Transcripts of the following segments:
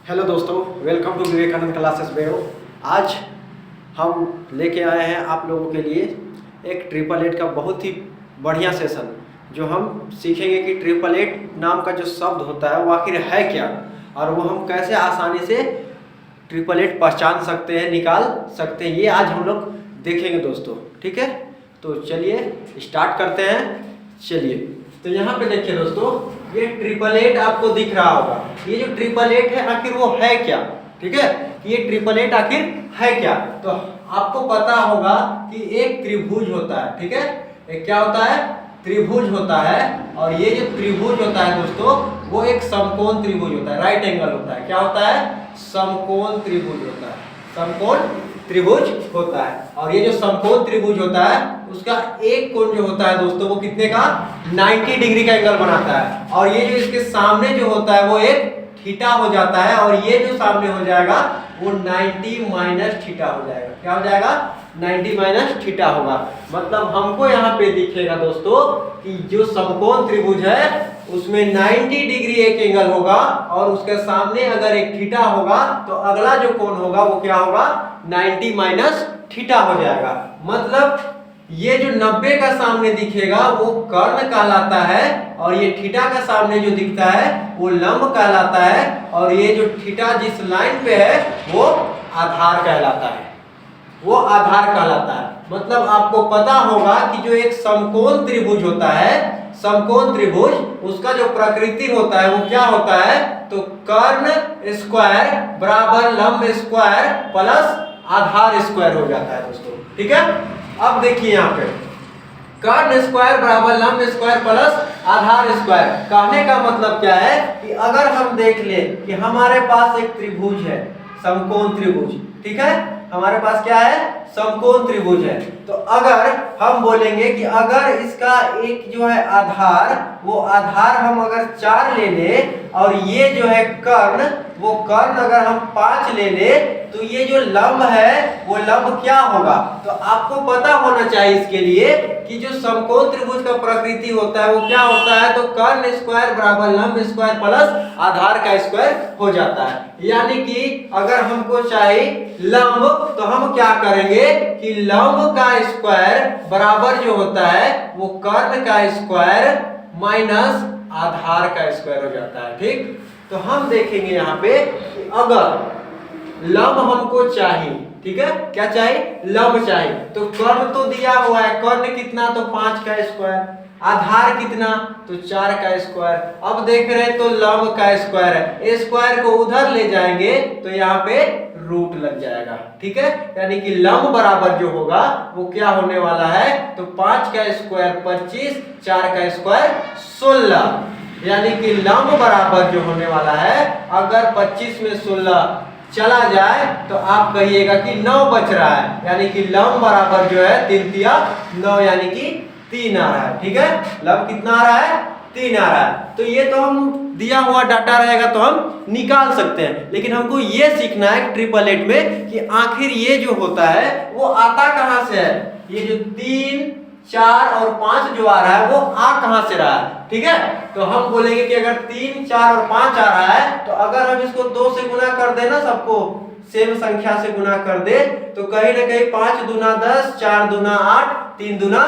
Hello दोस्तों, welcome to Vivekananda classes बेरो। आज हम लेके आए हैं आप लोगों के लिए एक 888 का बहुत ही बढ़िया सेशन, जो हम सीखेंगे कि 888 नाम का जो शब्द होता है वो आखिर है क्या, और वो हम कैसे आसानी से 888 पहचान सकते हैं, निकाल सकते हैं। ये आज हम लोग देखेंगे दोस्तों, ठीक है। तो चलिए स्टार्ट करते हैं। चलिए, तो यहाँ पे देखिए दोस्तों, ये 888 आपको दिख रहा होगा। ये जो 888 है आखिर वो है क्या, ठीक है। ये 888 आखिर है क्या, तो आपको पता होगा कि एक त्रिभुज होता है, ठीक है। एक क्या होता है? त्रिभुज होता है। और ये जो त्रिभुज होता है दोस्तों, वो एक समकोण त्रिभुज होता है, राइट एंगल होता है। क्या होता है? समकोण त्रिभुज होता है, समकोण त्रिभुज होता है। और ये जो समकोण त्रिभुज होता है उसका एक कोण जो होता है दोस्तों, वो कितने का? 90 डिग्री का एंगल बनाता है। और ये जो इसके सामने जो होता है वो एक थीटा हो जाता है, और ये जो सामने हो जाएगा वो 90 माइनस थीटा हो जाएगा। क्या हो जाएगा? 90 माइनस थीटा होगा। मतलब हमको यहाँ पे दिखेगा दोस्तों कि जो समकोण त्रिभुज है उसमें 90 डिग्री एक एंगल होगा, और उसके सामने अगर एक थीटा होगा तो अगला जो कोण होगा वो क्या होगा? 90 माइनस थीटा हो जाएगा। मतलब ये जो 90 का सामने दिखेगा वो कर्ण कहलाता है, और ये थीटा का सामने जो दिखता है वो लंब कहलाता है, और ये जो थीटा जिस लाइन पे है वो आधार कहलाता है, वो आधार कहलाता है। मतलब आपको पता होगा कि जो एक समकोण त्रिभुज होता है, समकोण त्रिभुज, उसका जो प्रकृति होता है वो क्या होता है? तो कर्ण स्क्वायर बराबर लंब स्क्वायर प्लस आधार स्क्वायर हो जाता है दोस्तों, ठीक है। अब देखिए यहाँ पे कर्ण स्क्वायर बराबर लंब स्क्वायर प्लस आधार स्क्वायर। कहने का मतलब क्या है कि अगर हम देख ले कि हमारे पास एक त्रिभुज है, समकोण त्रिभुज, ठीक है। हमारे पास क्या है? समकोण त्रिभुज है। तो अगर हम बोलेंगे कि अगर इसका एक जो है आधार, वो आधार हम अगर 4 ले ले, और ये जो है कर्ण, वो कर्ण अगर हम 5 ले ले, तो ये जो लंब है वो लंब क्या होगा? तो आपको पता होना चाहिए इसके लिए कि जो समकोण त्रिभुज का प्रकृति होता है वो क्या होता है? तो कर्ण स्क्वायर बराबर लंब स्क्वायर प्लस आधार का स्क्वायर हो जाता है। यानी कि अगर हमको चाहिए लंब, तो हम क्या करेंगे कि लंब का स्क्वायर बराबर जो होता है वो कर्ण का स्क्वायर माइनस आधार का स्क्वायर हो जाता है, ठीक। तो हम देखेंगे यहाँ पे कि अगर लंब हमको चाहिए, ठीक है, क्या चाहिए? लंब चाहिए। तो कर्ण तो दिया हुआ है, कर्ण कितना? तो 5 का स्क्वायर। आधार कितना? तो 4 का स्क्वायर। अब देख रहे हैं तो लंब का स्क्वायर है, स्क्वायर को उधर ले जाएंगे तो यहाँ पे रूट लग जाएगा, ठीक है। यानी कि लंब बराबर जो होगा वो क्या होने वाला है? तो 5 का स्क्वायर 25, 4 का स्क्वायर 16। यानी कि लंब बराबर जो होने वाला है, अगर 25 में 16 चला जाए तो आप कहिएगा कि 9 बच रहा है। यानी कि लंब बराबर जो है 3 तिया 9, यानी कि 3 आ रहा है, ठीक है। लंब कितना आ रहा है? 3 आ रहा है। तो ये तो हम दिया हुआ डाटा रहेगा तो हम निकाल सकते हैं, लेकिन हमको ये सीखना है 888 में कि आखिर ये जो होता है वो आता कहाँ से है। ये जो 3, 4 और 5 जो आ रहा है वो आ कहां से रहा है, ठीक है। तो हम बोलेंगे कि अगर 3, 4 और 5 आ रहा है, तो अगर हम इसको 2 से गुना कर दे ना, सबको सेम संख्या से गुना कर दे, तो कहीं ना कहीं 5 दूना 10, 4 दूना 8, 3 दूना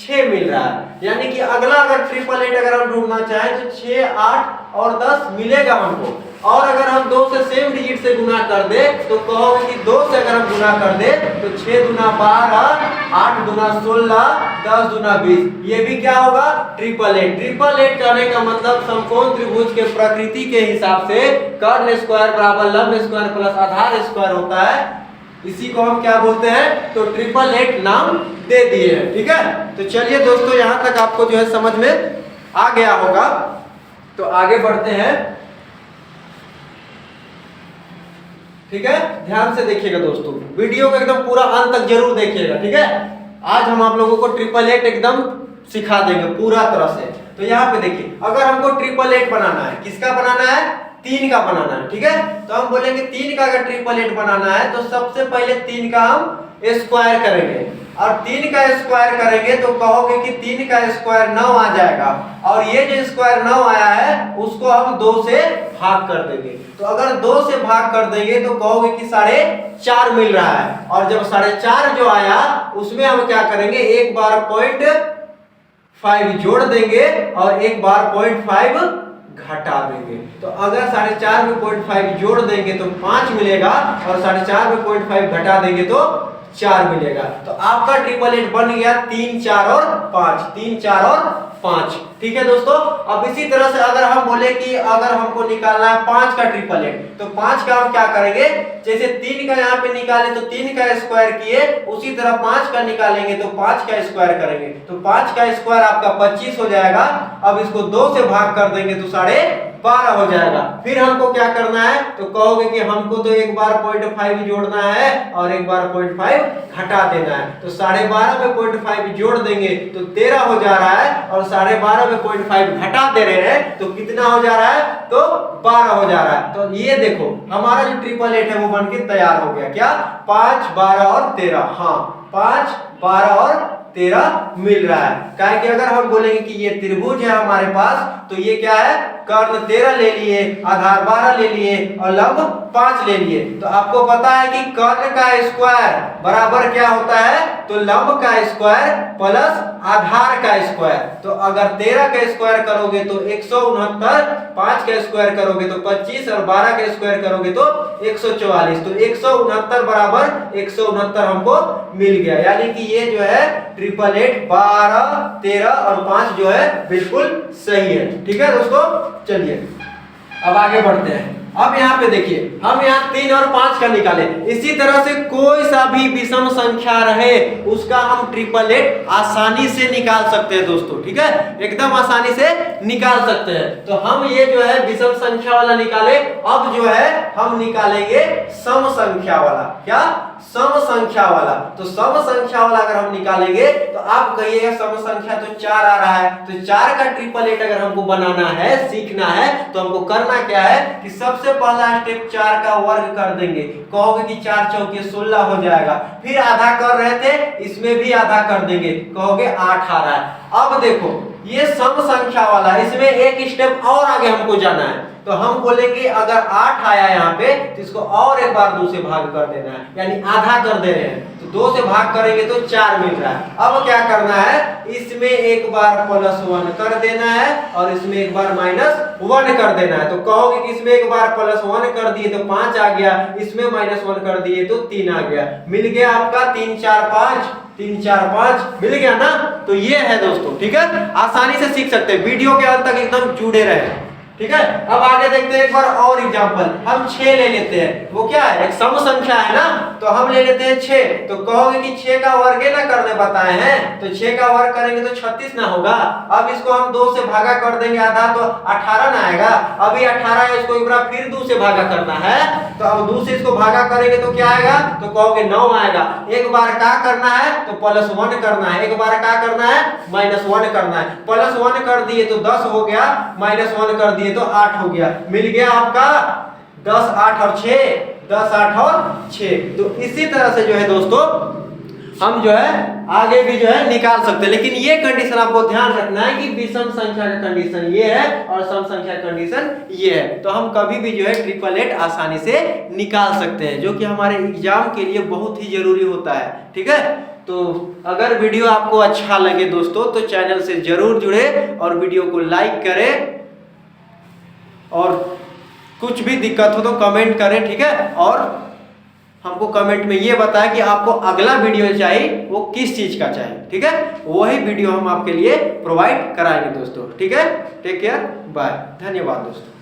6 मिल रहा है। यानी कि अगला अगर 888 अगर हम ढूंढना चाहें तो 6, 8 और 10 मिलेगा हमको। और अगर हम 2 से सेम डिजिट से गुना कर दे तो कहोगे कि 2 से अगर हम गुना कर दे तो 6 दूना 12, 8 दूना 16, 10 दूना 20। ये भी क्या होगा? 888। 888 कहने का मतलब समकोण त्रिभुज के प्रकृति के हिसाब से कर्ण स्क्वायर बराबर लंब स्क्वायर प्लस आधार स्क्वायर होता है। इसी को हम क्या बोलते हैं? तो 888 नाम दे दिए हैं, ठीक है। तो चलिए दोस्तों, यहां तक आपको जो है समझ में आ गया होगा। तो आगे बढ़ते हैं, ठीक है। ध्यान से देखिएगा दोस्तों, वीडियो को एकदम पूरा अंत तक जरूर देखिएगा, ठीक है। आज हम आप लोगों को 888 एकदम सिखा देंगे पूरा तरह से। तो यहाँ पे देखिए, अगर हमको 888 बनाना है, किसका बनाना है? 3 का बनाना है, ठीक है। तो हम बोलेंगे 3 का अगर 888 बनाना है तो सबसे पहले 3 का हम स्क्वायर करेंगे, और 3 का स्क्वायर करेंगे तो कहोगे कि 3 का स्क्वायर 9 आ जाएगा, और ये जो स्क्वायर 9 आया है उसको हम 2 से भाग कर देंगे। तो अगर 2 से भाग कर देंगे तो कहोगे कि 4.5 मिल रहा है, और जब 4.5 जो आया उसमें हम क्या करेंगे, एक बार 0.5 जोड़ देंगे और एक बार 0.5 घटा देंगे। तो अगर 4.5 में 0.5 जोड़ देंगे तो 5 मिलेगा, और 4.5 में 0.5 घटा देंगे तो 4 मिलेगा। तो आपका 888 बन गया 3, 4 और 5, 3, 4 और 5। ठीक है दोस्तों। अब इसी तरह से अगर हम बोले कि अगर हमको निकालना है 5 का 888, तो 5 का हम क्या करेंगे, जैसे 3 का यहाँ पे निकाले तो 3 का स्क्वायर किए, उसी तरह 5 का निकालेंगे तो 5 का स्क्वायर करेंगे, तो 5 का स्क्वायर आपका 25 हो जाएगा। अब इसको 2 से भाग कर देंगे तो 12.5 हो जाएगा। फिर हमको क्या करना है, तो कहोगे कि हमको तो एक बार 0.5 जोड़ना है और एक बार 0.5 घटा देना है। तो 12.5 में 0.5 जोड़ देंगे तो 13 हो जा रहा है, और 12.5 में 0.5 घटा दे रहे हैं तो कितना हो जा रहा है, तो 12 हो जा रहा है। तो ये देखो हमारा जो 888 है वो बनके तैयार हो गया। क्या 5, 12 और 13, हाँ 5, 12 और 13 मिल रहा है। काहे कि अगर हम बोलेंगे कि ये त्रिभुज है हमारे पास, तो ये क्या है, कर्ण 13 ले लिए, आधार 12 ले लिए और लंब 5 ले लिए। तो आपको पता है कि कर्ण का स्क्वायर बराबर क्या होता है, तो लंब का स्क्वायर प्लस आधार का स्क्वायर। तो अगर 13 का स्क्वायर करोगे तो 169, 5 का स्क्वायर करोगे तो 25 और 12 का स्क्वायर करोगे तो 144। तो 169 बराबर 169 हमको मिल गया। यानी कि ये जो है 888, 12, 13 और 5 जो है बिल्कुल सही है। ठीक है दोस्तों, चलिए अब आगे बढ़ते हैं। अब यहाँ पे देखिए हम यहाँ 3 और 5 का निकाले, इसी तरह से कोई सा भी विषम संख्या रहे उसका हम 888 आसानी से निकाल सकते हैं दोस्तों। ठीक है, एकदम आसानी से निकाल सकते हैं। तो हम ये जो है विषम संख्या वाला निकाले, अब जो है हम निकालेंगे सम संख्या वाला। क्या, सम संख्या वाला। तो सम संख्या वाला अगर हम निकालेंगे तो आप कहिएगा सम संख्या तो 4 आ रहा है, तो 4 का 888 अगर हमको बनाना है, सीखना है, तो हमको करना क्या है कि सबसे पहला स्टेप 4 का वर्ग कर देंगे। कहोगे कि 4 चौके 16 हो जाएगा। फिर आधा कर रहे थे, इसमें भी आधा कर देंगे, कहोगे 8 आ रहा है। अब देखो ये सम संख्या वाला, इसमें एक स्टेप और आगे हमको जाना है। तो हम बोलेंगे अगर 8 आया यहाँ पे तो इसको और एक बार 2 से भाग कर देना है, यानी आधा कर दे रहे हैं। तो 2 से भाग करेंगे तो 4 मिल रहा है। अब क्या करना है, इसमें एक बार +1 कर देना है और इसमें एक बार -1 कर देना है। तो कहोगे कि इसमें एक बार +1 कर दिए तो 5 आ गया, इसमें -1 कर दिए तो 3 आ गया। मिल गया आपका 3, 4, 5, 3, 4, 5 मिल गया ना। तो ये है दोस्तों। ठीक है, आसानी से सीख सकते हैं, वीडियो के अंत तक एकदम जुड़े रहे। ठीक है, अब आगे देखते हैं एक बार और एग्जांपल। हम 6 ले लेते हैं, वो क्या है, एक सम संख्या है ना, तो हम ले लेते हैं 6। तो कहोगे कि 6 का वर्ग ना करने बताए हैं, तो 6 का वर्ग करेंगे तो 36 ना होगा। अब इसको हम 2 से भागा कर देंगे आधा, तो 18 ना आएगा। अभी 18 है, इसको एक बार फिर 2 से भागा करना है, तो अब 2 से इसको भागा करेंगे तो क्या आएगा, तो कहोगे 9 आएगा। एक बार क्या करना है, तो +1 करना है, एक बार क्या करना है, -1 करना है। +1 कर दिए तो 10 हो गया, -1 कर दिए तो 8 हो गया। मिल गया आपका 10, 8 और 6, 10, 8 और 6। तो इसी तरह से जो है दोस्तों हम जो है आगे भी जो है निकाल सकते हैं। लेकिन ये कंडीशन आपको ध्यान रखना है कि विषम संख्या का कंडीशन ये है और सम संख्या का कंडीशन ये है। तो हम कभी भी जो है 888 आसानी से निकाल सकते हैं, जो कि हमारे एग्जाम के लिए बहुत ही जरूरी होता है। ठीक है, तो अगर वीडियो आपको अच्छा लगे दोस्तों तो चैनल से जरूर जुड़े और वीडियो को लाइक करें, और कुछ भी दिक्कत हो तो कमेंट करें। ठीक है, और हमको कमेंट में ये बताएं कि आपको अगला वीडियो चाहिए वो किस चीज का चाहिए। ठीक है, वही वीडियो हम आपके लिए प्रोवाइड कराएंगे दोस्तों। ठीक है, टेक केयर, बाय, धन्यवाद दोस्तों।